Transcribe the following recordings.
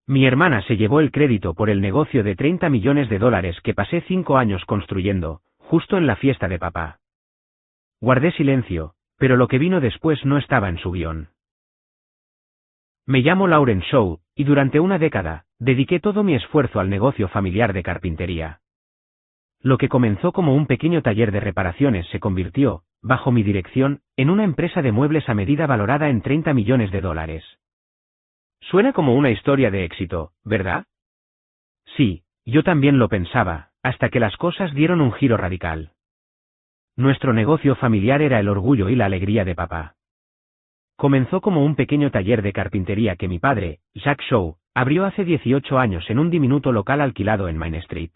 Mi hermana se llevó el crédito por el negocio de 30 millones de dólares que pasé 5 años construyendo, justo en la fiesta de papá. Guardé silencio, pero lo que vino después no estaba en su guión. Me llamo Lauren Shaw, y durante una década, dediqué todo mi esfuerzo al negocio familiar de carpintería. Lo que comenzó como un pequeño taller de reparaciones se convirtió, bajo mi dirección, en una empresa de muebles a medida valorada en 30 millones de dólares. Suena como una historia de éxito, ¿verdad? Sí, yo también lo pensaba, hasta que las cosas dieron un giro radical. Nuestro negocio familiar era el orgullo y la alegría de papá. Comenzó como un pequeño taller de carpintería que mi padre, Jack Shaw, abrió hace 18 años en un diminuto local alquilado en Main Street.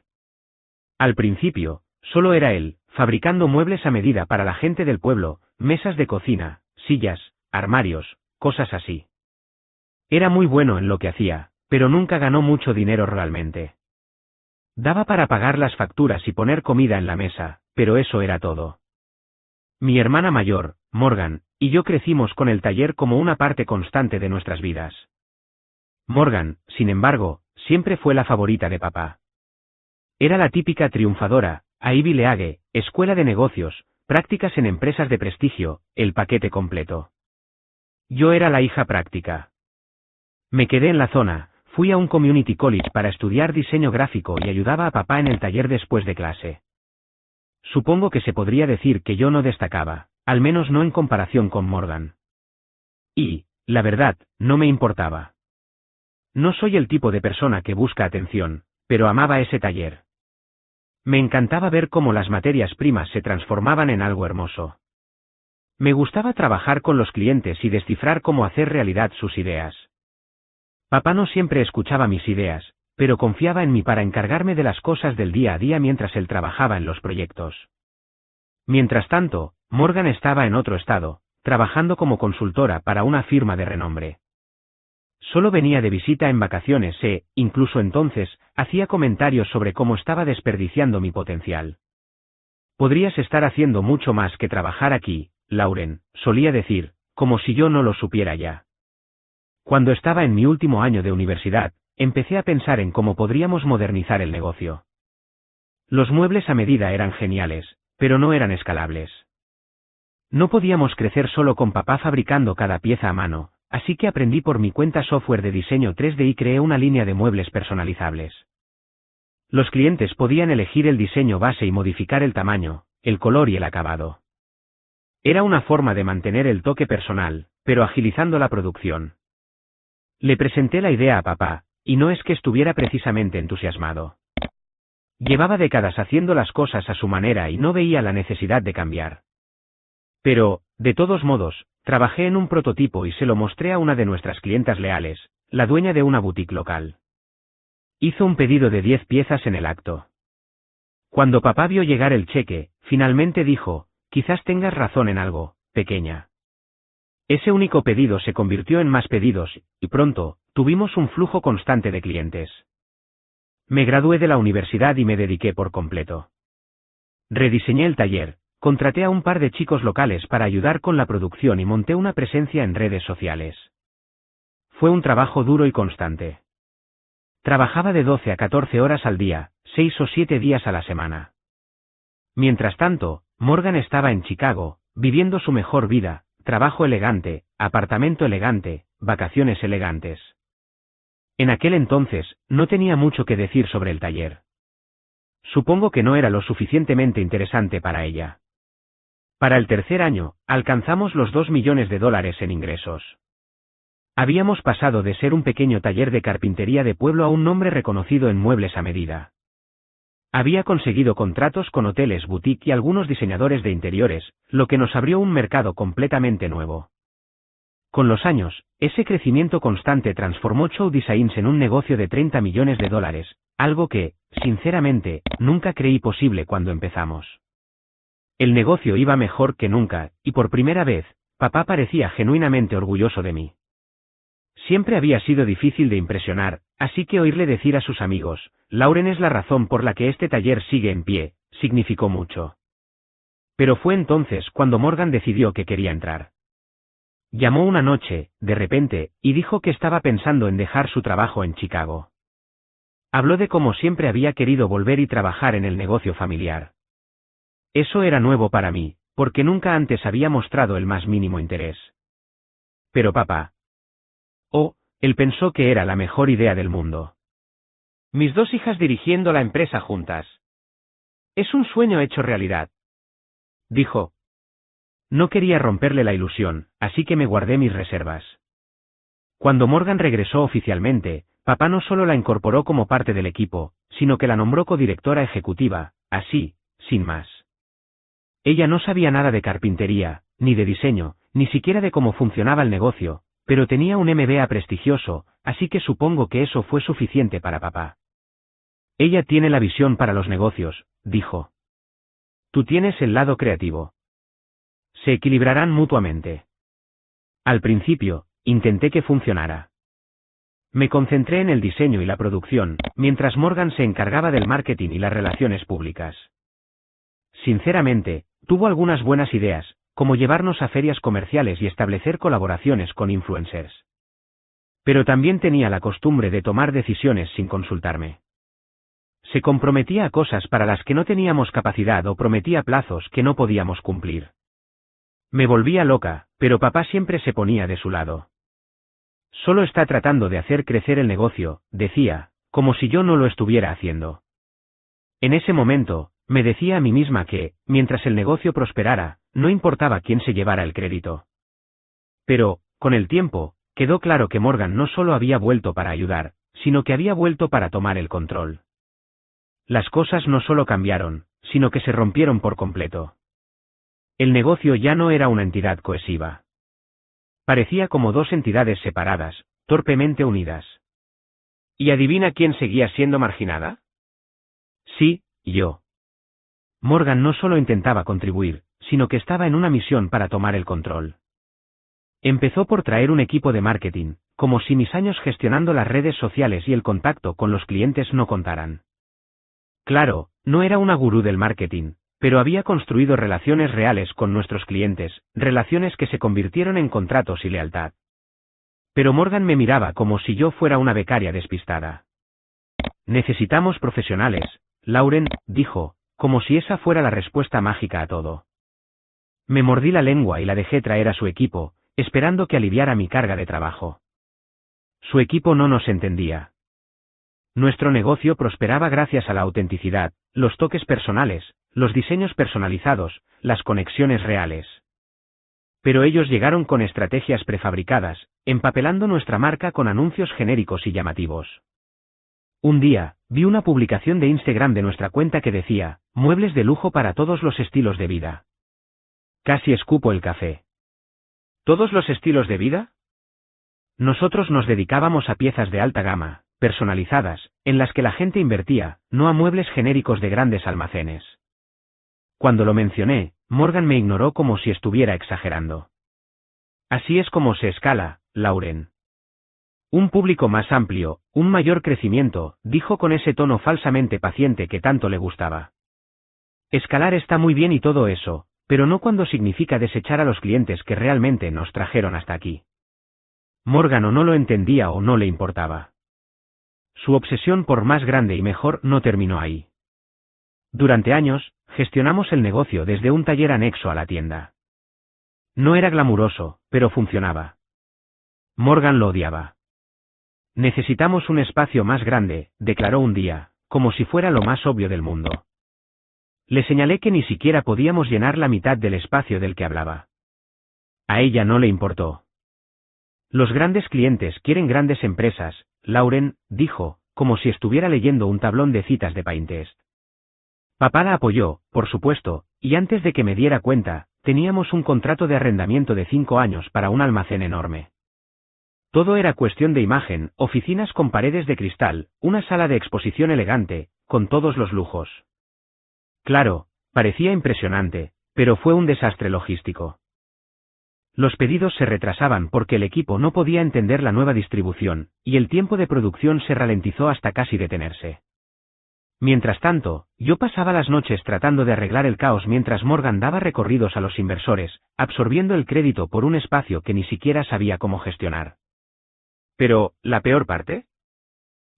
Al principio, solo era él, fabricando muebles a medida para la gente del pueblo, mesas de cocina, sillas, armarios, cosas así. Era muy bueno en lo que hacía, pero nunca ganó mucho dinero realmente. Daba para pagar las facturas y poner comida en la mesa, pero eso era todo. Mi hermana mayor, Morgan, y yo crecimos con el taller como una parte constante de nuestras vidas. Morgan, sin embargo, siempre fue la favorita de papá. Era la típica triunfadora, Ivy League, escuela de negocios, prácticas en empresas de prestigio, el paquete completo. Yo era la hija práctica. Me quedé en la zona, fui a un community college para estudiar diseño gráfico y ayudaba a papá en el taller después de clase. Supongo que se podría decir que yo no destacaba, al menos no en comparación con Morgan. Y, la verdad, no me importaba. No soy el tipo de persona que busca atención, pero amaba ese taller. Me encantaba ver cómo las materias primas se transformaban en algo hermoso. Me gustaba trabajar con los clientes y descifrar cómo hacer realidad sus ideas. Papá no siempre escuchaba mis ideas, pero confiaba en mí para encargarme de las cosas del día a día mientras él trabajaba en los proyectos. Mientras tanto, Morgan estaba en otro estado, trabajando como consultora para una firma de renombre. Solo venía de visita en vacaciones e, incluso entonces, hacía comentarios sobre cómo estaba desperdiciando mi potencial. Podrías estar haciendo mucho más que trabajar aquí, Lauren, solía decir, como si yo no lo supiera ya. Cuando estaba en mi último año de universidad, empecé a pensar en cómo podríamos modernizar el negocio. Los muebles a medida eran geniales, pero no eran escalables. No podíamos crecer solo con papá fabricando cada pieza a mano, así que aprendí por mi cuenta software de diseño 3D y creé una línea de muebles personalizables. Los clientes podían elegir el diseño base y modificar el tamaño, el color y el acabado. Era una forma de mantener el toque personal, pero agilizando la producción. Le presenté la idea a papá, y no es que estuviera precisamente entusiasmado. Llevaba décadas haciendo las cosas a su manera y no veía la necesidad de cambiar. Pero, de todos modos, trabajé en un prototipo y se lo mostré a una de nuestras clientas leales, la dueña de una boutique local. Hizo un pedido de 10 piezas en el acto. Cuando papá vio llegar el cheque, finalmente dijo, quizás tengas razón en algo, pequeña. Ese único pedido se convirtió en más pedidos, y pronto, tuvimos un flujo constante de clientes. Me gradué de la universidad y me dediqué por completo. Rediseñé el taller, contraté a un par de chicos locales para ayudar con la producción y monté una presencia en redes sociales. Fue un trabajo duro y constante. Trabajaba de 12 a 14 horas al día, 6 o 7 días a la semana. Mientras tanto, Morgan estaba en Chicago, viviendo su mejor vida, trabajo elegante, apartamento elegante, vacaciones elegantes. En aquel entonces, no tenía mucho que decir sobre el taller. Supongo que no era lo suficientemente interesante para ella. Para el tercer año, alcanzamos los 2 millones de dólares en ingresos. Habíamos pasado de ser un pequeño taller de carpintería de pueblo a un nombre reconocido en muebles a medida. Había conseguido contratos con hoteles boutique y algunos diseñadores de interiores, lo que nos abrió un mercado completamente nuevo. Con los años, ese crecimiento constante transformó Shaw Designs en un negocio de 30 millones de dólares, algo que, sinceramente, nunca creí posible cuando empezamos. El negocio iba mejor que nunca, y por primera vez, papá parecía genuinamente orgulloso de mí. Siempre había sido difícil de impresionar, así que oírle decir a sus amigos, Lauren es la razón por la que este taller sigue en pie, significó mucho. Pero fue entonces cuando Morgan decidió que quería entrar. Llamó una noche, de repente, y dijo que estaba pensando en dejar su trabajo en Chicago. Habló de cómo siempre había querido volver y trabajar en el negocio familiar. Eso era nuevo para mí, porque nunca antes había mostrado el más mínimo interés. Pero papá. Oh, él pensó que era la mejor idea del mundo. Mis 2 hijas dirigiendo la empresa juntas. Es un sueño hecho realidad. Dijo. No quería romperle la ilusión, así que me guardé mis reservas. Cuando Morgan regresó oficialmente, papá no solo la incorporó como parte del equipo, sino que la nombró codirectora ejecutiva, así, sin más. Ella no sabía nada de carpintería, ni de diseño, ni siquiera de cómo funcionaba el negocio, pero tenía un MBA prestigioso, así que supongo que eso fue suficiente para papá. Ella tiene la visión para los negocios, dijo. Tú tienes el lado creativo. Se equilibrarán mutuamente. Al principio, intenté que funcionara. Me concentré en el diseño y la producción, mientras Morgan se encargaba del marketing y las relaciones públicas. Sinceramente, tuvo algunas buenas ideas, como llevarnos a ferias comerciales y establecer colaboraciones con influencers. Pero también tenía la costumbre de tomar decisiones sin consultarme. Se comprometía a cosas para las que no teníamos capacidad o prometía plazos que no podíamos cumplir. Me volvía loca, pero papá siempre se ponía de su lado. Solo está tratando de hacer crecer el negocio, decía, como si yo no lo estuviera haciendo. En ese momento, me decía a mí misma que, mientras el negocio prosperara, no importaba quién se llevara el crédito. Pero, con el tiempo, quedó claro que Morgan no solo había vuelto para ayudar, sino que había vuelto para tomar el control. Las cosas no solo cambiaron, sino que se rompieron por completo. El negocio ya no era una entidad cohesiva. Parecía como 2 entidades separadas, torpemente unidas. ¿Y adivina quién seguía siendo marginada? Sí, yo. Morgan no solo intentaba contribuir, sino que estaba en una misión para tomar el control. Empezó por traer un equipo de marketing, como si mis años gestionando las redes sociales y el contacto con los clientes no contaran. Claro, no era una gurú del marketing, pero había construido relaciones reales con nuestros clientes, relaciones que se convirtieron en contratos y lealtad. Pero Morgan me miraba como si yo fuera una becaria despistada. Necesitamos profesionales, Lauren, dijo, como si esa fuera la respuesta mágica a todo. Me mordí la lengua y la dejé traer a su equipo, esperando que aliviara mi carga de trabajo. Su equipo no nos entendía. Nuestro negocio prosperaba gracias a la autenticidad, los toques personales, los diseños personalizados, las conexiones reales. Pero ellos llegaron con estrategias prefabricadas, empapelando nuestra marca con anuncios genéricos y llamativos. Un día, vi una publicación de Instagram de nuestra cuenta que decía, muebles de lujo para todos los estilos de vida. Casi escupo el café. ¿Todos los estilos de vida? Nosotros nos dedicábamos a piezas de alta gama, personalizadas, en las que la gente invertía, no a muebles genéricos de grandes almacenes. Cuando lo mencioné, Morgan me ignoró como si estuviera exagerando. Así es como se escala, Lauren. Un público más amplio, un mayor crecimiento, dijo con ese tono falsamente paciente que tanto le gustaba. Escalar está muy bien y todo eso, pero no cuando significa desechar a los clientes que realmente nos trajeron hasta aquí. Morgan o no lo entendía o no le importaba. Su obsesión por más grande y mejor no terminó ahí. Durante años, gestionamos el negocio desde un taller anexo a la tienda. No era glamuroso, pero funcionaba. Morgan lo odiaba. Necesitamos un espacio más grande, declaró un día, como si fuera lo más obvio del mundo. Le señalé que ni siquiera podíamos llenar la mitad del espacio del que hablaba. A ella no le importó. Los grandes clientes quieren grandes empresas, Lauren, dijo, como si estuviera leyendo un tablón de citas de Pinterest. Papá la apoyó, por supuesto, y antes de que me diera cuenta, teníamos un contrato de arrendamiento de 5 años para un almacén enorme. Todo era cuestión de imagen, oficinas con paredes de cristal, una sala de exposición elegante, con todos los lujos. Claro, parecía impresionante, pero fue un desastre logístico. Los pedidos se retrasaban porque el equipo no podía entender la nueva distribución, y el tiempo de producción se ralentizó hasta casi detenerse. Mientras tanto, yo pasaba las noches tratando de arreglar el caos mientras Morgan daba recorridos a los inversores, absorbiendo el crédito por un espacio que ni siquiera sabía cómo gestionar. Pero, ¿la peor parte?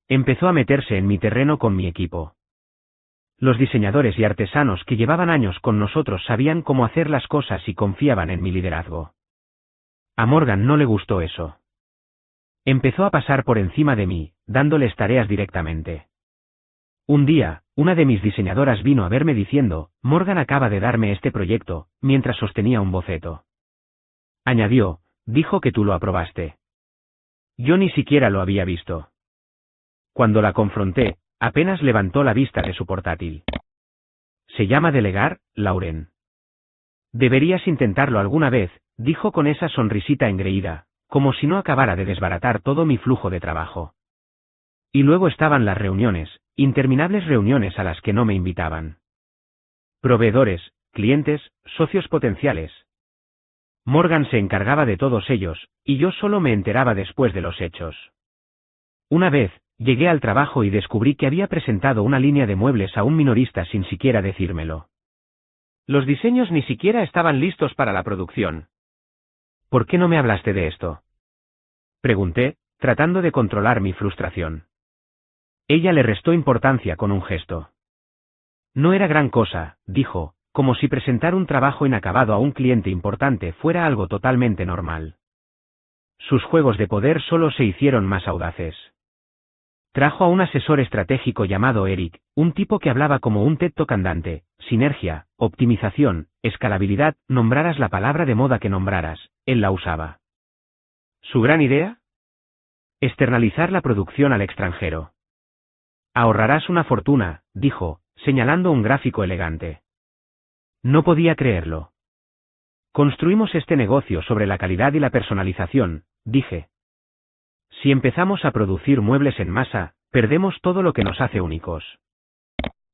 Empezó a meterse en mi terreno con mi equipo. Los diseñadores y artesanos que llevaban años con nosotros sabían cómo hacer las cosas y confiaban en mi liderazgo. A Morgan no le gustó eso. Empezó a pasar por encima de mí, dándoles tareas directamente. Un día, una de mis diseñadoras vino a verme diciendo, Morgan acaba de darme este proyecto, mientras sostenía un boceto. Añadió, dijo que tú lo aprobaste. Yo ni siquiera lo había visto. Cuando la confronté, apenas levantó la vista de su portátil. Se llama delegar, Lauren. Deberías intentarlo alguna vez, dijo con esa sonrisita engreída, como si no acabara de desbaratar todo mi flujo de trabajo. Y luego estaban las reuniones, interminables reuniones a las que no me invitaban. Proveedores, clientes, socios potenciales. Morgan se encargaba de todos ellos, y yo solo me enteraba después de los hechos. Una vez, llegué al trabajo y descubrí que había presentado una línea de muebles a un minorista sin siquiera decírmelo. Los diseños ni siquiera estaban listos para la producción. ¿Por qué no me hablaste de esto? Pregunté, tratando de controlar mi frustración. Ella le restó importancia con un gesto. No era gran cosa, dijo, como si presentar un trabajo inacabado a un cliente importante fuera algo totalmente normal. Sus juegos de poder solo se hicieron más audaces. Trajo a un asesor estratégico llamado Eric, un tipo que hablaba como un TED Talk andante, sinergia, optimización, escalabilidad, nombraras la palabra de moda que nombraras, él la usaba. ¿Su gran idea? Externalizar la producción al extranjero. Ahorrarás una fortuna, dijo, señalando un gráfico elegante. No podía creerlo. Construimos este negocio sobre la calidad y la personalización, dije. Si empezamos a producir muebles en masa, perdemos todo lo que nos hace únicos.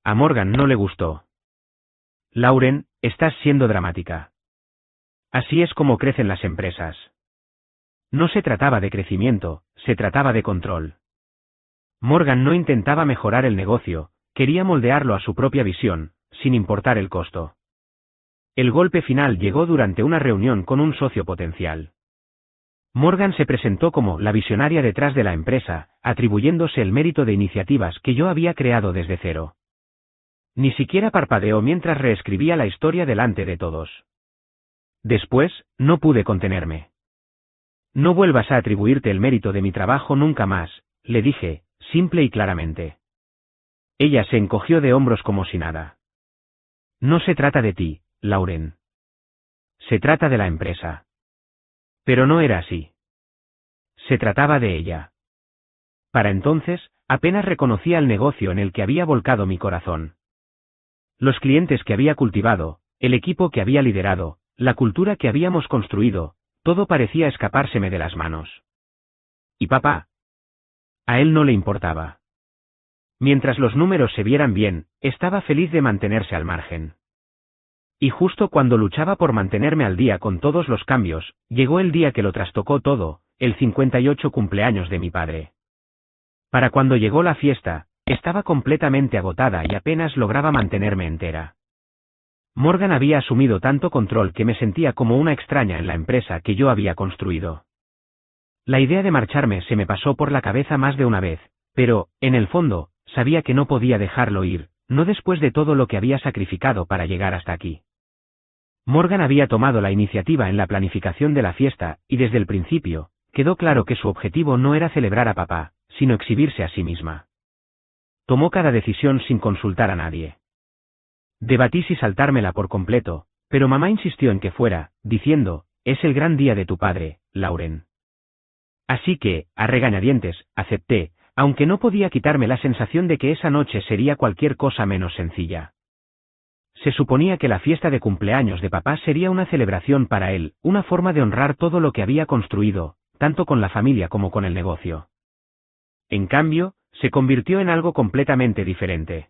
A Morgan no le gustó. Lauren, estás siendo dramática. Así es como crecen las empresas. No se trataba de crecimiento, se trataba de control. Morgan no intentaba mejorar el negocio, quería moldearlo a su propia visión, sin importar el costo. El golpe final llegó durante una reunión con un socio potencial. Morgan se presentó como la visionaria detrás de la empresa, atribuyéndose el mérito de iniciativas que yo había creado desde cero. Ni siquiera parpadeó mientras reescribía la historia delante de todos. Después, no pude contenerme. No vuelvas a atribuirte el mérito de mi trabajo nunca más, le dije, simple y claramente. Ella se encogió de hombros como si nada. No se trata de ti, Lauren. Se trata de la empresa. Pero no era así. Se trataba de ella. Para entonces, apenas reconocía el negocio en el que había volcado mi corazón. Los clientes que había cultivado, el equipo que había liderado, la cultura que habíamos construido, todo parecía escapárseme de las manos. ¿Y papá? A él no le importaba. Mientras los números se vieran bien, estaba feliz de mantenerse al margen. Y justo cuando luchaba por mantenerme al día con todos los cambios, llegó el día que lo trastocó todo, el 58 cumpleaños de mi padre. Para cuando llegó la fiesta, estaba completamente agotada y apenas lograba mantenerme entera. Morgan había asumido tanto control que me sentía como una extraña en la empresa que yo había construido. La idea de marcharme se me pasó por la cabeza más de una vez, pero, en el fondo, sabía que no podía dejarlo ir, no después de todo lo que había sacrificado para llegar hasta aquí. Morgan había tomado la iniciativa en la planificación de la fiesta, y desde el principio, quedó claro que su objetivo no era celebrar a papá, sino exhibirse a sí misma. Tomó cada decisión sin consultar a nadie. Debatí si saltármela por completo, pero mamá insistió en que fuera, diciendo, es el gran día de tu padre, Lauren. Así que, a regañadientes, acepté, aunque no podía quitarme la sensación de que esa noche sería cualquier cosa menos sencilla. Se suponía que la fiesta de cumpleaños de papá sería una celebración para él, una forma de honrar todo lo que había construido, tanto con la familia como con el negocio. En cambio, se convirtió en algo completamente diferente.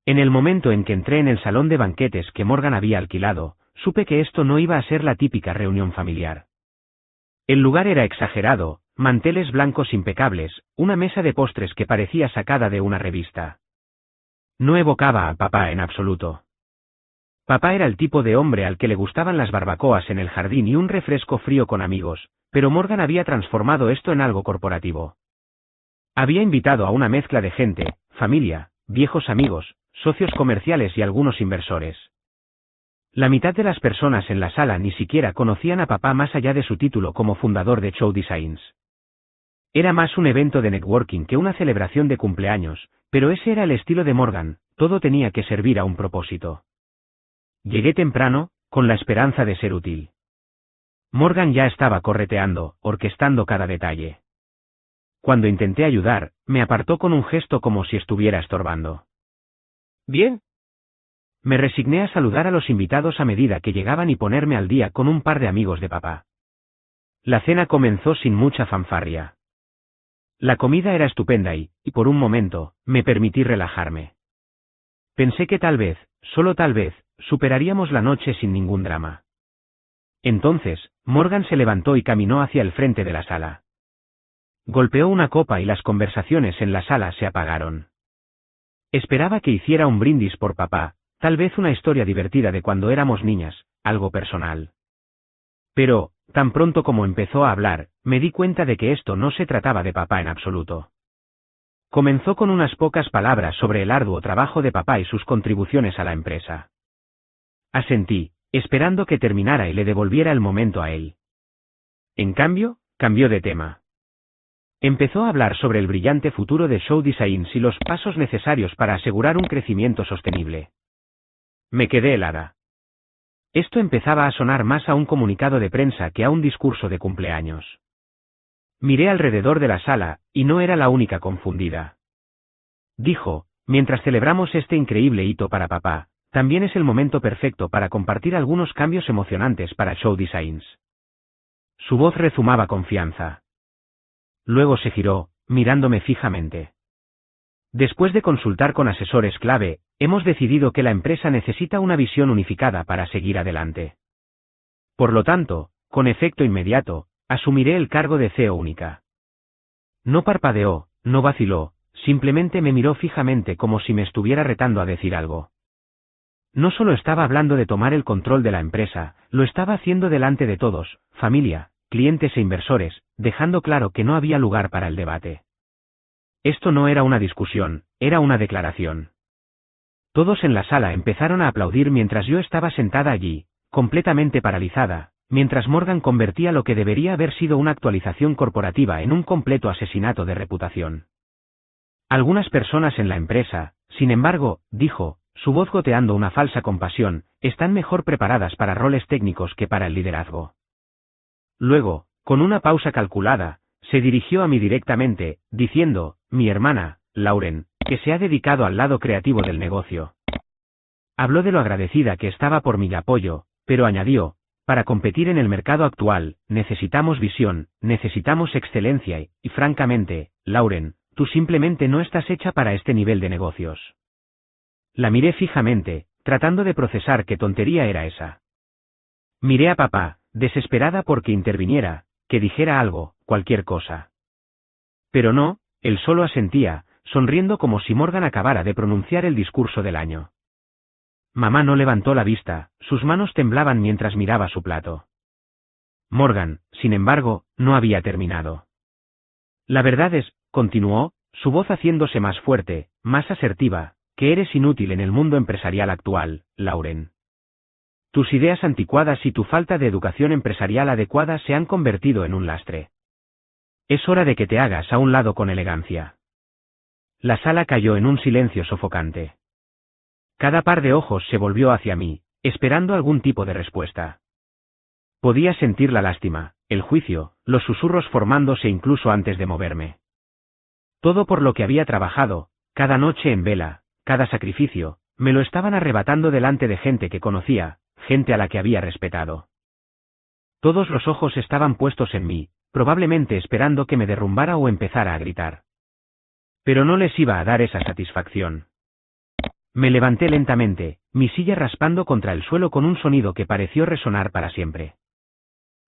En el momento en que entré en el salón de banquetes que Morgan había alquilado, supe que esto no iba a ser la típica reunión familiar. El lugar era exagerado, manteles blancos impecables, una mesa de postres que parecía sacada de una revista. No evocaba a papá en absoluto. Papá era el tipo de hombre al que le gustaban las barbacoas en el jardín y un refresco frío con amigos, pero Morgan había transformado esto en algo corporativo. Había invitado a una mezcla de gente, familia, viejos amigos, socios comerciales y algunos inversores. La mitad de las personas en la sala ni siquiera conocían a papá más allá de su título como fundador de Show Designs. Era más un evento de networking que una celebración de cumpleaños, pero ese era el estilo de Morgan, todo tenía que servir a un propósito. Llegué temprano, con la esperanza de ser útil. Morgan ya estaba correteando, orquestando cada detalle. Cuando intenté ayudar, me apartó con un gesto como si estuviera estorbando. ¿Bien? Me resigné a saludar a los invitados a medida que llegaban y ponerme al día con un par de amigos de papá. La cena comenzó sin mucha fanfarria. La comida era estupenda y, por un momento, me permití relajarme. Pensé que tal vez, solo tal vez, superaríamos la noche sin ningún drama. Entonces, Morgan se levantó y caminó hacia el frente de la sala. Golpeó una copa y las conversaciones en la sala se apagaron. Esperaba que hiciera un brindis por papá, tal vez una historia divertida de cuando éramos niñas, algo personal. Pero, tan pronto como empezó a hablar, me di cuenta de que esto no se trataba de papá en absoluto. Comenzó con unas pocas palabras sobre el arduo trabajo de papá y sus contribuciones a la empresa. Asentí, esperando que terminara y le devolviera el momento a él. En cambio, cambió de tema. Empezó a hablar sobre el brillante futuro de Show Designs y los pasos necesarios para asegurar un crecimiento sostenible. Me quedé helada. Esto empezaba a sonar más a un comunicado de prensa que a un discurso de cumpleaños. Miré alrededor de la sala, y no era la única confundida. Dijo, mientras celebramos este increíble hito para papá, también es el momento perfecto para compartir algunos cambios emocionantes para Show Designs. Su voz rezumaba confianza. Luego se giró, mirándome fijamente. Después de consultar con asesores clave, hemos decidido que la empresa necesita una visión unificada para seguir adelante. Por lo tanto, con efecto inmediato, asumiré el cargo de CEO única. No parpadeó, no vaciló, simplemente me miró fijamente como si me estuviera retando a decir algo. No solo estaba hablando de tomar el control de la empresa, lo estaba haciendo delante de todos, familia, clientes e inversores, dejando claro que no había lugar para el debate. Esto no era una discusión, era una declaración. Todos en la sala empezaron a aplaudir mientras yo estaba sentada allí, completamente paralizada, mientras Morgan convertía lo que debería haber sido una actualización corporativa en un completo asesinato de reputación. Algunas personas en la empresa, sin embargo, dijo, su voz goteando una falsa compasión, están mejor preparadas para roles técnicos que para el liderazgo. Luego, con una pausa calculada, se dirigió a mí directamente, diciendo, mi hermana, Lauren, que se ha dedicado al lado creativo del negocio. Habló de lo agradecida que estaba por mi apoyo, pero añadió, para competir en el mercado actual, necesitamos visión, necesitamos excelencia y francamente, Lauren, tú simplemente no estás hecha para este nivel de negocios. La miré fijamente, tratando de procesar qué tontería era esa. Miré a papá, desesperada porque interviniera, que dijera algo, cualquier cosa. Pero no, él solo asentía, sonriendo como si Morgan acabara de pronunciar el discurso del año. Mamá no levantó la vista, sus manos temblaban mientras miraba su plato. Morgan, sin embargo, no había terminado. La verdad es, continuó, su voz haciéndose más fuerte, más asertiva, que eres inútil en el mundo empresarial actual, Lauren. Tus ideas anticuadas y tu falta de educación empresarial adecuada se han convertido en un lastre. Es hora de que te hagas a un lado con elegancia. La sala cayó en un silencio sofocante. Cada par de ojos se volvió hacia mí, esperando algún tipo de respuesta. Podía sentir la lástima, el juicio, los susurros formándose incluso antes de moverme. Todo por lo que había trabajado, cada noche en vela, cada sacrificio, me lo estaban arrebatando delante de gente que conocía, gente a la que había respetado. Todos los ojos estaban puestos en mí, probablemente esperando que me derrumbara o empezara a gritar. Pero no les iba a dar esa satisfacción. Me levanté lentamente, mi silla raspando contra el suelo con un sonido que pareció resonar para siempre.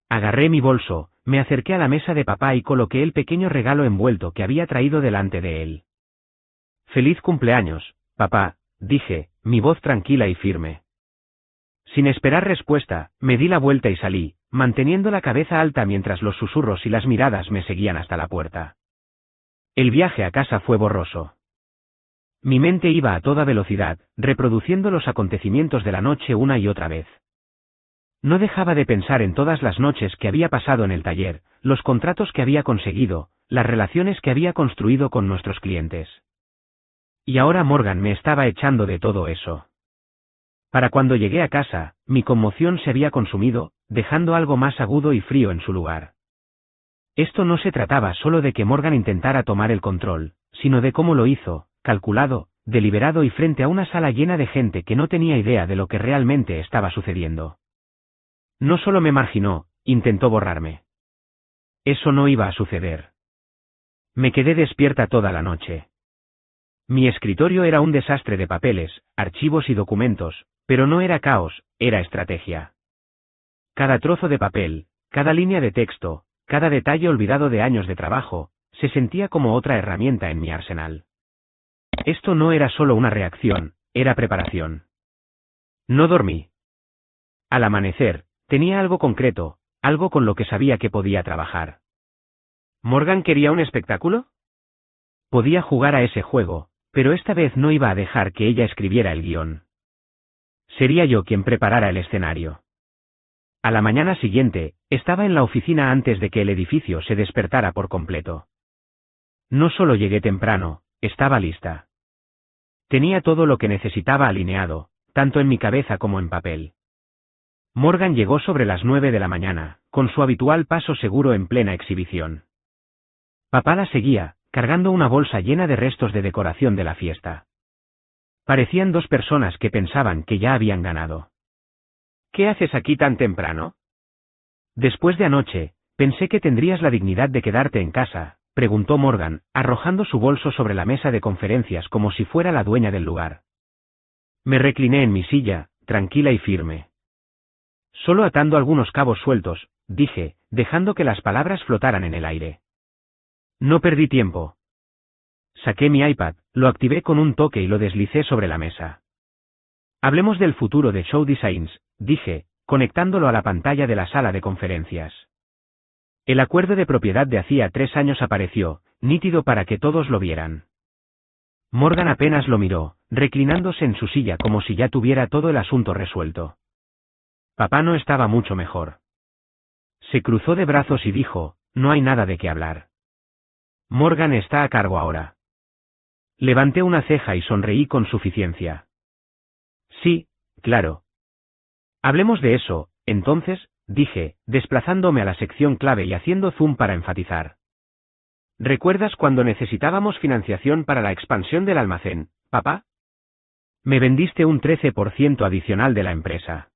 Agarré mi bolso, me acerqué a la mesa de papá y coloqué el pequeño regalo envuelto que había traído delante de él. «Feliz cumpleaños, papá», dije, mi voz tranquila y firme. Sin esperar respuesta, me di la vuelta y salí, manteniendo la cabeza alta mientras los susurros y las miradas me seguían hasta la puerta. El viaje a casa fue borroso. Mi mente iba a toda velocidad, reproduciendo los acontecimientos de la noche una y otra vez. No dejaba de pensar en todas las noches que había pasado en el taller, los contratos que había conseguido, las relaciones que había construido con nuestros clientes. Y ahora Morgan me estaba echando de todo eso. Para cuando llegué a casa, mi conmoción se había consumido, dejando algo más agudo y frío en su lugar. Esto no se trataba solo de que Morgan intentara tomar el control, sino de cómo lo hizo, calculado, deliberado y frente a una sala llena de gente que no tenía idea de lo que realmente estaba sucediendo. No solo me marginó, intentó borrarme. Eso no iba a suceder. Me quedé despierta toda la noche. Mi escritorio era un desastre de papeles, archivos y documentos, pero no era caos, era estrategia. Cada trozo de papel, cada línea de texto, cada detalle olvidado de años de trabajo, se sentía como otra herramienta en mi arsenal. Esto no era solo una reacción, era preparación. No dormí. Al amanecer, tenía algo concreto, algo con lo que sabía que podía trabajar. ¿Morgan quería un espectáculo? Podía jugar a ese juego, pero esta vez no iba a dejar que ella escribiera el guión. Sería yo quien preparara el escenario. A la mañana siguiente, estaba en la oficina antes de que el edificio se despertara por completo. No solo llegué temprano, estaba lista. Tenía todo lo que necesitaba alineado, tanto en mi cabeza como en papel. Morgan llegó sobre las 9 de la mañana, con su habitual paso seguro en plena exhibición. Papá la seguía, cargando una bolsa llena de restos de decoración de la fiesta. Parecían dos personas que pensaban que ya habían ganado. ¿Qué haces aquí tan temprano? Después de anoche, pensé que tendrías la dignidad de quedarte en casa, preguntó Morgan, arrojando su bolso sobre la mesa de conferencias como si fuera la dueña del lugar. Me recliné en mi silla, tranquila y firme. Solo atando algunos cabos sueltos, dije, dejando que las palabras flotaran en el aire. No perdí tiempo. Saqué mi iPad, lo activé con un toque y lo deslicé sobre la mesa. Hablemos del futuro de Show Designs, dije, conectándolo a la pantalla de la sala de conferencias. El acuerdo de propiedad de hacía 3 años apareció, nítido para que todos lo vieran. Morgan apenas lo miró, reclinándose en su silla como si ya tuviera todo el asunto resuelto. Papá no estaba mucho mejor. Se cruzó de brazos y dijo, no hay nada de qué hablar. Morgan está a cargo ahora. Levanté una ceja y sonreí con suficiencia. Sí, claro. Hablemos de eso, entonces, dije, desplazándome a la sección clave y haciendo zoom para enfatizar. ¿Recuerdas cuando necesitábamos financiación para la expansión del almacén, papá? Me vendiste un 13% adicional de la empresa.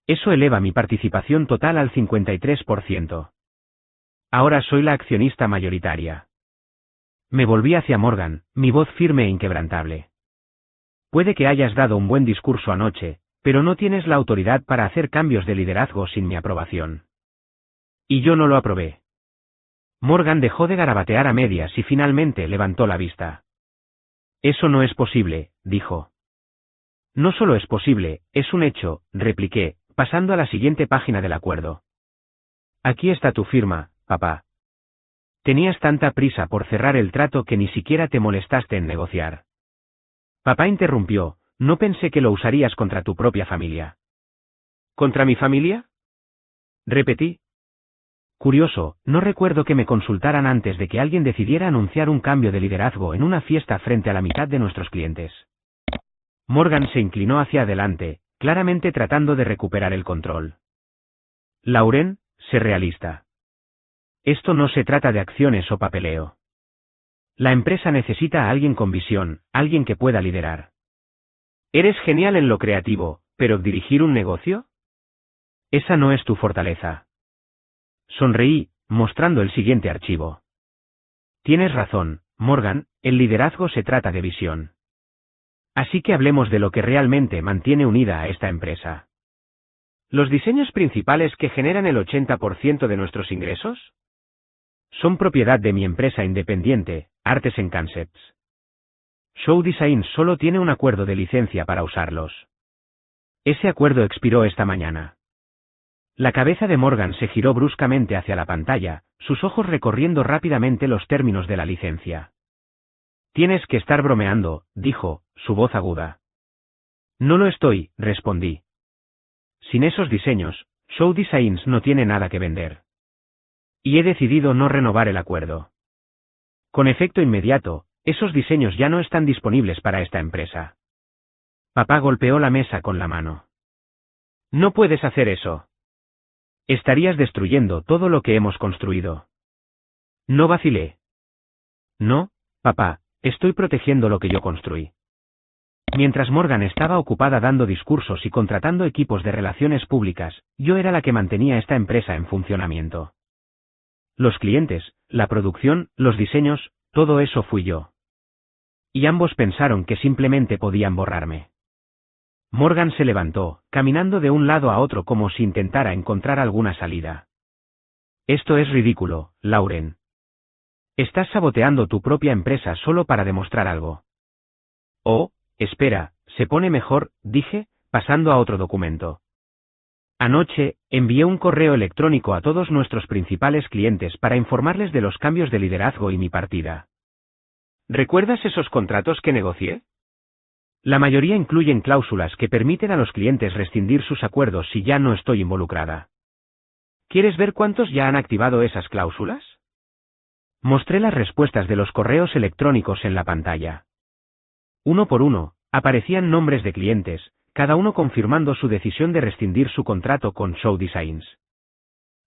Eso eleva mi participación total al 53%. Ahora soy la accionista mayoritaria. Me volví hacia Morgan, mi voz firme e inquebrantable. Puede que hayas dado un buen discurso anoche, pero no tienes la autoridad para hacer cambios de liderazgo sin mi aprobación. Y yo no lo aprobé. Morgan dejó de garabatear a medias y finalmente levantó la vista. Eso no es posible, dijo. No solo es posible, es un hecho, repliqué, pasando a la siguiente página del acuerdo. Aquí está tu firma, papá. Tenías tanta prisa por cerrar el trato que ni siquiera te molestaste en negociar. Papá interrumpió, no pensé que lo usarías contra tu propia familia. ¿Contra mi familia? Repetí. Curioso, no recuerdo que me consultaran antes de que alguien decidiera anunciar un cambio de liderazgo en una fiesta frente a la mitad de nuestros clientes. Morgan se inclinó hacia adelante, claramente tratando de recuperar el control. Lauren, sé realista. Esto no se trata de acciones o papeleo. La empresa necesita a alguien con visión, alguien que pueda liderar. Eres genial en lo creativo, pero ¿dirigir un negocio? Esa no es tu fortaleza. Sonreí, mostrando el siguiente archivo. Tienes razón, Morgan, el liderazgo se trata de visión. Así que hablemos de lo que realmente mantiene unida a esta empresa. ¿Los diseños principales que generan el 80% de nuestros ingresos? Son propiedad de mi empresa independiente, Artes en Concepts. Show Designs solo tiene un acuerdo de licencia para usarlos. Ese acuerdo expiró esta mañana. La cabeza de Morgan se giró bruscamente hacia la pantalla, sus ojos recorriendo rápidamente los términos de la licencia. Tienes que estar bromeando, dijo, su voz aguda. No lo estoy, respondí. Sin esos diseños, Show Designs no tiene nada que vender. Y he decidido no renovar el acuerdo. Con efecto inmediato, esos diseños ya no están disponibles para esta empresa. Papá golpeó la mesa con la mano. No puedes hacer eso. Estarías destruyendo todo lo que hemos construido. No vacilé. No, papá, estoy protegiendo lo que yo construí. Mientras Morgan estaba ocupada dando discursos y contratando equipos de relaciones públicas, yo era la que mantenía esta empresa en funcionamiento. Los clientes, la producción, los diseños, todo eso fui yo. Y ambos pensaron que simplemente podían borrarme. Morgan se levantó, caminando de un lado a otro como si intentara encontrar alguna salida. Esto es ridículo, Lauren. Estás saboteando tu propia empresa solo para demostrar algo. Oh, espera, se pone mejor, dije, pasando a otro documento. Anoche, envié un correo electrónico a todos nuestros principales clientes para informarles de los cambios de liderazgo y mi partida. ¿Recuerdas esos contratos que negocié? La mayoría incluyen cláusulas que permiten a los clientes rescindir sus acuerdos si ya no estoy involucrada. ¿Quieres ver cuántos ya han activado esas cláusulas? Mostré las respuestas de los correos electrónicos en la pantalla. Uno por uno, aparecían nombres de clientes, cada uno confirmando su decisión de rescindir su contrato con Show Designs.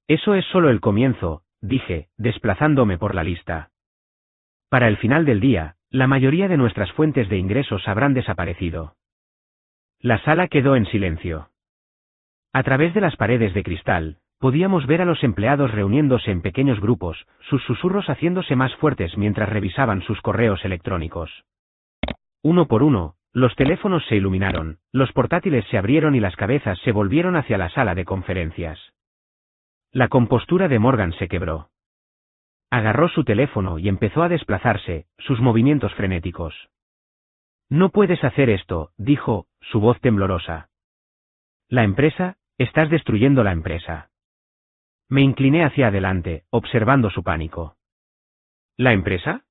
Eso es solo el comienzo, dije, desplazándome por la lista. Para el final del día, la mayoría de nuestras fuentes de ingresos habrán desaparecido. La sala quedó en silencio. A través de las paredes de cristal, podíamos ver a los empleados reuniéndose en pequeños grupos, sus susurros haciéndose más fuertes mientras revisaban sus correos electrónicos. Uno por uno, los teléfonos se iluminaron, los portátiles se abrieron y las cabezas se volvieron hacia la sala de conferencias. La compostura de Morgan se quebró. Agarró su teléfono y empezó a desplazarse, sus movimientos frenéticos. No puedes hacer esto, dijo, su voz temblorosa. La empresa, estás destruyendo la empresa. Me incliné hacia adelante, observando su pánico. ¿La empresa?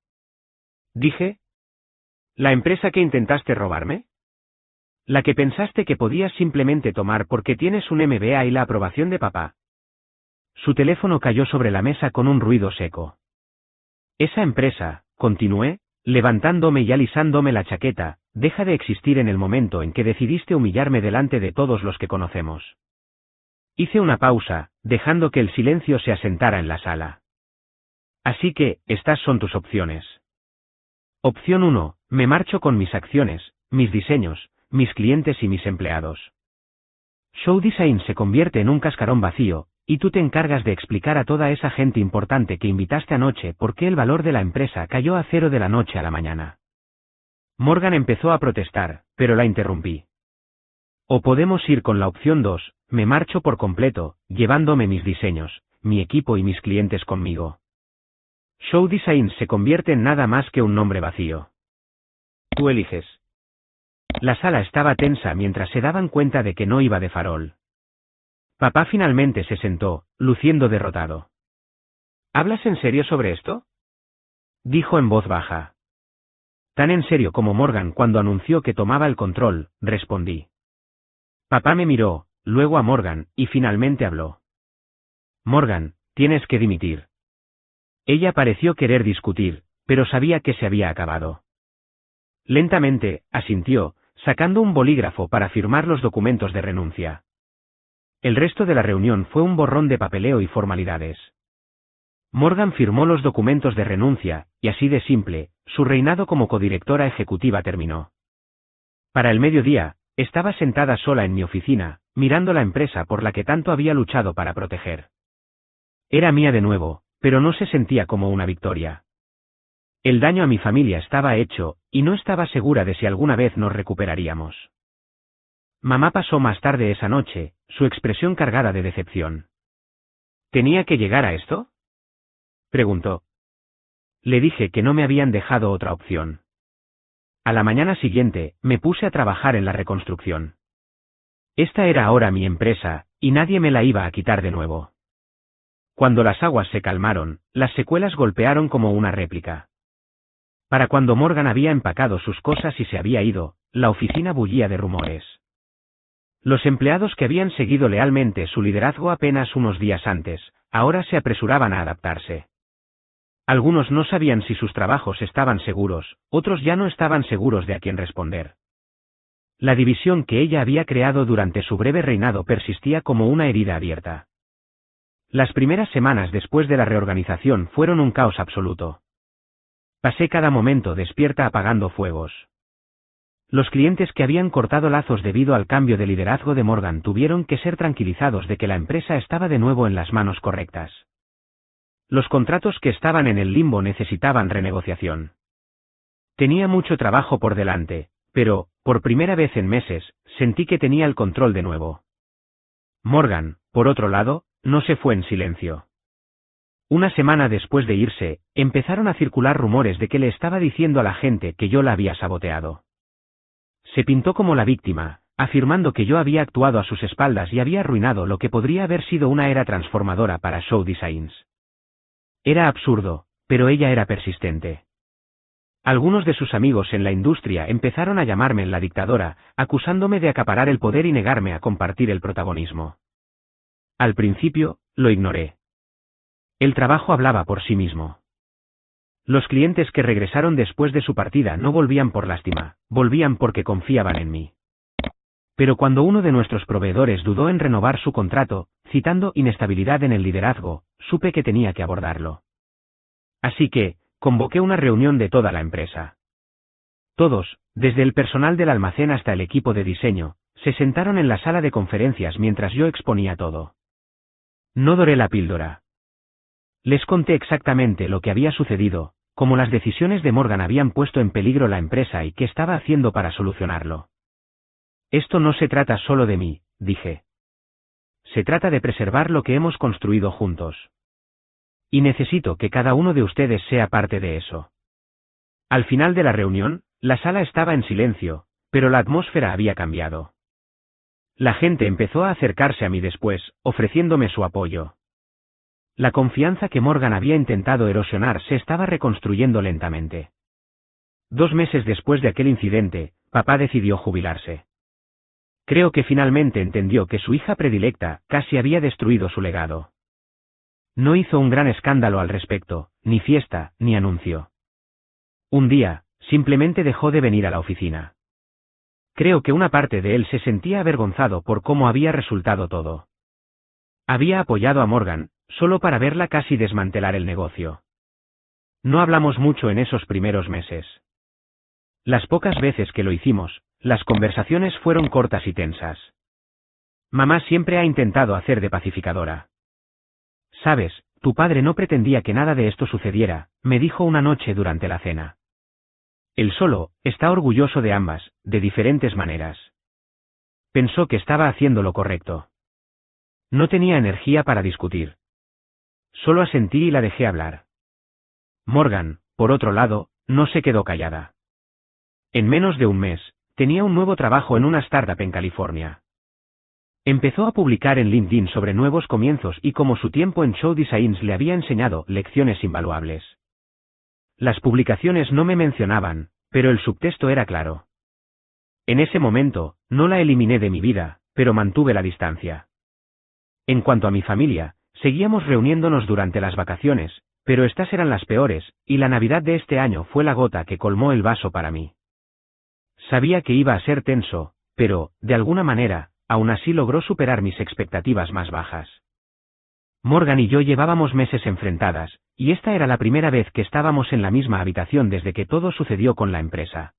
Dije. ¿La empresa que intentaste robarme? La que pensaste que podías simplemente tomar porque tienes un MBA y la aprobación de papá. Su teléfono cayó sobre la mesa con un ruido seco. Esa empresa, continué, levantándome y alisándome la chaqueta, deja de existir en el momento en que decidiste humillarme delante de todos los que conocemos. Hice una pausa, dejando que el silencio se asentara en la sala. Así que, estas son tus opciones. Opción 1, me marcho con mis acciones, mis diseños, mis clientes y mis empleados. Show Design se convierte en un cascarón vacío, y tú te encargas de explicar a toda esa gente importante que invitaste anoche por qué el valor de la empresa cayó a cero de la noche a la mañana. Morgan empezó a protestar, pero la interrumpí. O podemos ir con la opción 2, me marcho por completo, llevándome mis diseños, mi equipo y mis clientes conmigo. Show Design se convierte en nada más que un nombre vacío. Tú eliges. La sala estaba tensa mientras se daban cuenta de que no iba de farol. Papá finalmente se sentó, luciendo derrotado. ¿Hablas en serio sobre esto? Dijo en voz baja. Tan en serio como Morgan cuando anunció que tomaba el control, respondí. Papá me miró, luego a Morgan, y finalmente habló. Morgan, tienes que dimitir. Ella pareció querer discutir, pero sabía que se había acabado. Lentamente, asintió, sacando un bolígrafo para firmar los documentos de renuncia. El resto de la reunión fue un borrón de papeleo y formalidades. Morgan firmó los documentos de renuncia, y así de simple, su reinado como codirectora ejecutiva terminó. Para el mediodía, estaba sentada sola en mi oficina, mirando la empresa por la que tanto había luchado para proteger. Era mía de nuevo, pero no se sentía como una victoria. El daño a mi familia estaba hecho, y no estaba segura de si alguna vez nos recuperaríamos. Mamá pasó más tarde esa noche, su expresión cargada de decepción. ¿Tenía que llegar a esto?, preguntó. Le dije que no me habían dejado otra opción. A la mañana siguiente, me puse a trabajar en la reconstrucción. Esta era ahora mi empresa, y nadie me la iba a quitar de nuevo. Cuando las aguas se calmaron, las secuelas golpearon como una réplica. Para cuando Morgan había empacado sus cosas y se había ido, la oficina bullía de rumores. Los empleados que habían seguido lealmente su liderazgo apenas unos días antes, ahora se apresuraban a adaptarse. Algunos no sabían si sus trabajos estaban seguros, otros ya no estaban seguros de a quién responder. La división que ella había creado durante su breve reinado persistía como una herida abierta. Las primeras semanas después de la reorganización fueron un caos absoluto. Pasé cada momento despierta apagando fuegos. Los clientes que habían cortado lazos debido al cambio de liderazgo de Morgan tuvieron que ser tranquilizados de que la empresa estaba de nuevo en las manos correctas. Los contratos que estaban en el limbo necesitaban renegociación. Tenía mucho trabajo por delante, pero, por primera vez en meses, sentí que tenía el control de nuevo. Morgan, por otro lado, no se fue en silencio. Una semana después de irse, empezaron a circular rumores de que le estaba diciendo a la gente que yo la había saboteado. Se pintó como la víctima, afirmando que yo había actuado a sus espaldas y había arruinado lo que podría haber sido una era transformadora para Show Designs. Era absurdo, pero ella era persistente. Algunos de sus amigos en la industria empezaron a llamarme la dictadora, acusándome de acaparar el poder y negarme a compartir el protagonismo. Al principio, lo ignoré. El trabajo hablaba por sí mismo. Los clientes que regresaron después de su partida no volvían por lástima, volvían porque confiaban en mí. Pero cuando uno de nuestros proveedores dudó en renovar su contrato, citando inestabilidad en el liderazgo, supe que tenía que abordarlo. Así que, convoqué una reunión de toda la empresa. Todos, desde el personal del almacén hasta el equipo de diseño, se sentaron en la sala de conferencias mientras yo exponía todo. No doré la píldora. Les conté exactamente lo que había sucedido, cómo las decisiones de Morgan habían puesto en peligro la empresa y qué estaba haciendo para solucionarlo. Esto no se trata solo de mí, dije. Se trata de preservar lo que hemos construido juntos. Y necesito que cada uno de ustedes sea parte de eso. Al final de la reunión, la sala estaba en silencio, pero la atmósfera había cambiado. La gente empezó a acercarse a mí después, ofreciéndome su apoyo. La confianza que Morgan había intentado erosionar se estaba reconstruyendo lentamente. 2 meses después de aquel incidente, papá decidió jubilarse. Creo que finalmente entendió que su hija predilecta casi había destruido su legado. No hizo un gran escándalo al respecto, ni fiesta, ni anuncio. Un día, simplemente dejó de venir a la oficina. Creo que una parte de él se sentía avergonzado por cómo había resultado todo. Había apoyado a Morgan, solo para verla casi desmantelar el negocio. No hablamos mucho en esos primeros meses. Las pocas veces que lo hicimos, las conversaciones fueron cortas y tensas. Mamá siempre ha intentado hacer de pacificadora. Sabes, tu padre no pretendía que nada de esto sucediera, me dijo una noche durante la cena. Él solo está orgulloso de ambas, de diferentes maneras. Pensó que estaba haciendo lo correcto. No tenía energía para discutir. Solo asentí y la dejé hablar. Morgan, por otro lado, no se quedó callada. En menos de un mes, tenía un nuevo trabajo en una startup en California. Empezó a publicar en LinkedIn sobre nuevos comienzos y cómo su tiempo en Show Designs le había enseñado lecciones invaluables. Las publicaciones no me mencionaban, pero el subtexto era claro. En ese momento, no la eliminé de mi vida, pero mantuve la distancia. En cuanto a mi familia, seguíamos reuniéndonos durante las vacaciones, pero estas eran las peores, y la Navidad de este año fue la gota que colmó el vaso para mí. Sabía que iba a ser tenso, pero, de alguna manera, aún así logró superar mis expectativas más bajas. Morgan y yo llevábamos meses enfrentadas, y esta era la primera vez que estábamos en la misma habitación desde que todo sucedió con la empresa.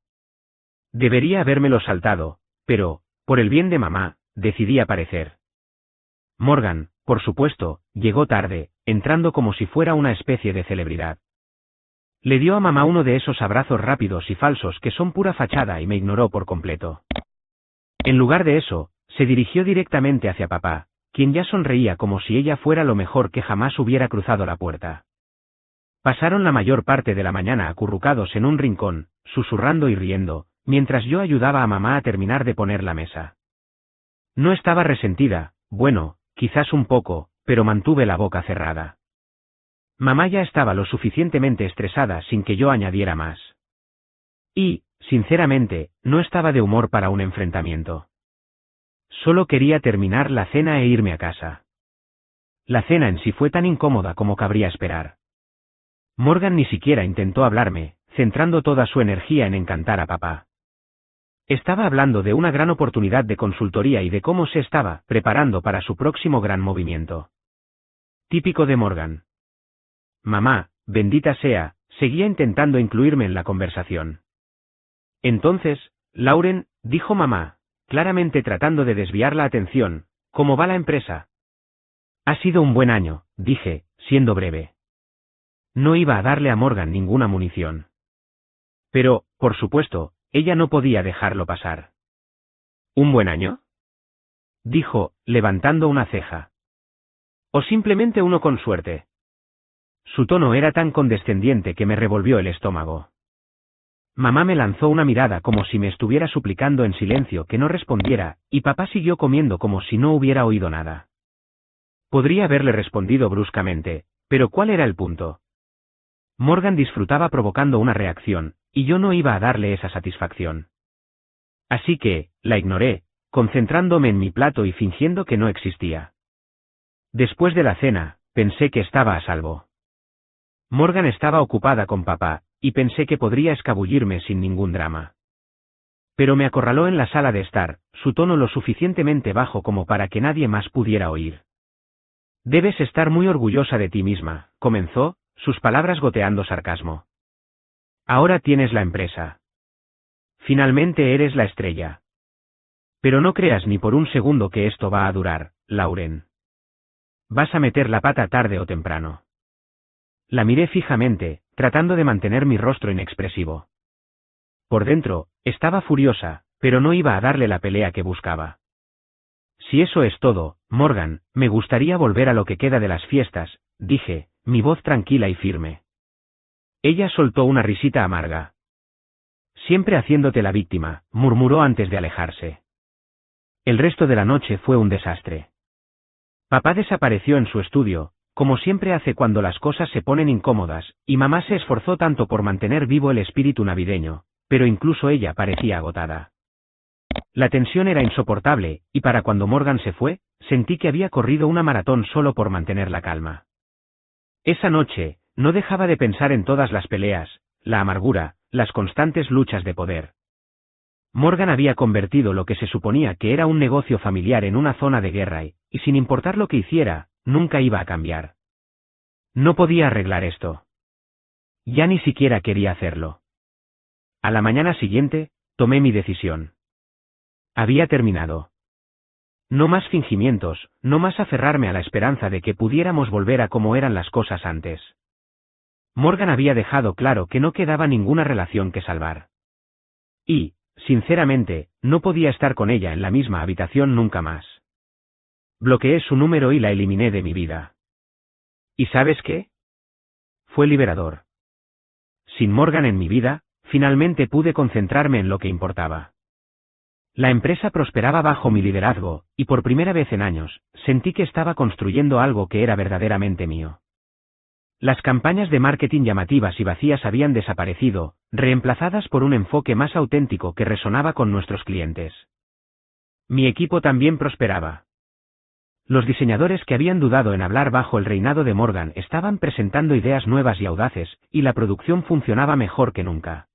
Debería habérmelo saltado, pero, por el bien de mamá, decidí aparecer. Morgan, por supuesto, llegó tarde, entrando como si fuera una especie de celebridad. Le dio a mamá uno de esos abrazos rápidos y falsos que son pura fachada y me ignoró por completo. En lugar de eso, se dirigió directamente hacia papá, quien ya sonreía como si ella fuera lo mejor que jamás hubiera cruzado la puerta. Pasaron la mayor parte de la mañana acurrucados en un rincón, susurrando y riendo, mientras yo ayudaba a mamá a terminar de poner la mesa. No estaba resentida, bueno, quizás un poco, pero mantuve la boca cerrada. Mamá ya estaba lo suficientemente estresada sin que yo añadiera más. Y, sinceramente, no estaba de humor para un enfrentamiento. Solo quería terminar la cena e irme a casa. La cena en sí fue tan incómoda como cabría esperar. Morgan ni siquiera intentó hablarme, centrando toda su energía en encantar a papá. Estaba hablando de una gran oportunidad de consultoría y de cómo se estaba preparando para su próximo gran movimiento. Típico de Morgan. Mamá, bendita sea, seguía intentando incluirme en la conversación. Entonces, Lauren, dijo mamá, claramente tratando de desviar la atención, ¿cómo va la empresa? Ha sido un buen año, dije, siendo breve. No iba a darle a Morgan ninguna munición. Pero, por supuesto, ella no podía dejarlo pasar. ¿Un buen año? Dijo, levantando una ceja. ¿O simplemente uno con suerte? Su tono era tan condescendiente que me revolvió el estómago. Mamá me lanzó una mirada como si me estuviera suplicando en silencio que no respondiera, y papá siguió comiendo como si no hubiera oído nada. Podría haberle respondido bruscamente, pero ¿cuál era el punto? Morgan disfrutaba provocando una reacción, y yo no iba a darle esa satisfacción. Así que, la ignoré, concentrándome en mi plato y fingiendo que no existía. Después de la cena, pensé que estaba a salvo. Morgan estaba ocupada con papá, y pensé que podría escabullirme sin ningún drama. Pero me acorraló en la sala de estar, su tono lo suficientemente bajo como para que nadie más pudiera oír. Debes estar muy orgullosa de ti misma, comenzó, sus palabras goteando sarcasmo. Ahora tienes la empresa. Finalmente eres la estrella. Pero no creas ni por un segundo que esto va a durar, Lauren. Vas a meter la pata tarde o temprano. La miré fijamente, tratando de mantener mi rostro inexpresivo. Por dentro, estaba furiosa, pero no iba a darle la pelea que buscaba. Si eso es todo, Morgan, me gustaría volver a lo que queda de las fiestas, dije, mi voz tranquila y firme. Ella soltó una risita amarga. Siempre haciéndote la víctima, murmuró antes de alejarse. El resto de la noche fue un desastre. Papá desapareció en su estudio, como siempre hace cuando las cosas se ponen incómodas, y mamá se esforzó tanto por mantener vivo el espíritu navideño, pero incluso ella parecía agotada. La tensión era insoportable, y para cuando Morgan se fue, sentí que había corrido una maratón solo por mantener la calma. Esa noche, no dejaba de pensar en todas las peleas, la amargura, las constantes luchas de poder. Morgan había convertido lo que se suponía que era un negocio familiar en una zona de guerra y sin importar lo que hiciera, nunca iba a cambiar. No podía arreglar esto. Ya ni siquiera quería hacerlo. A la mañana siguiente, tomé mi decisión. Había terminado. No más fingimientos, no más aferrarme a la esperanza de que pudiéramos volver a como eran las cosas antes. Morgan había dejado claro que no quedaba ninguna relación que salvar. Y, sinceramente, no podía estar con ella en la misma habitación nunca más. Bloqueé su número y la eliminé de mi vida. ¿Y sabes qué? Fue liberador. Sin Morgan en mi vida, finalmente pude concentrarme en lo que importaba. La empresa prosperaba bajo mi liderazgo, y por primera vez en años, sentí que estaba construyendo algo que era verdaderamente mío. Las campañas de marketing llamativas y vacías habían desaparecido, reemplazadas por un enfoque más auténtico que resonaba con nuestros clientes. Mi equipo también prosperaba. Los diseñadores que habían dudado en hablar bajo el reinado de Morgan estaban presentando ideas nuevas y audaces, y la producción funcionaba mejor que nunca.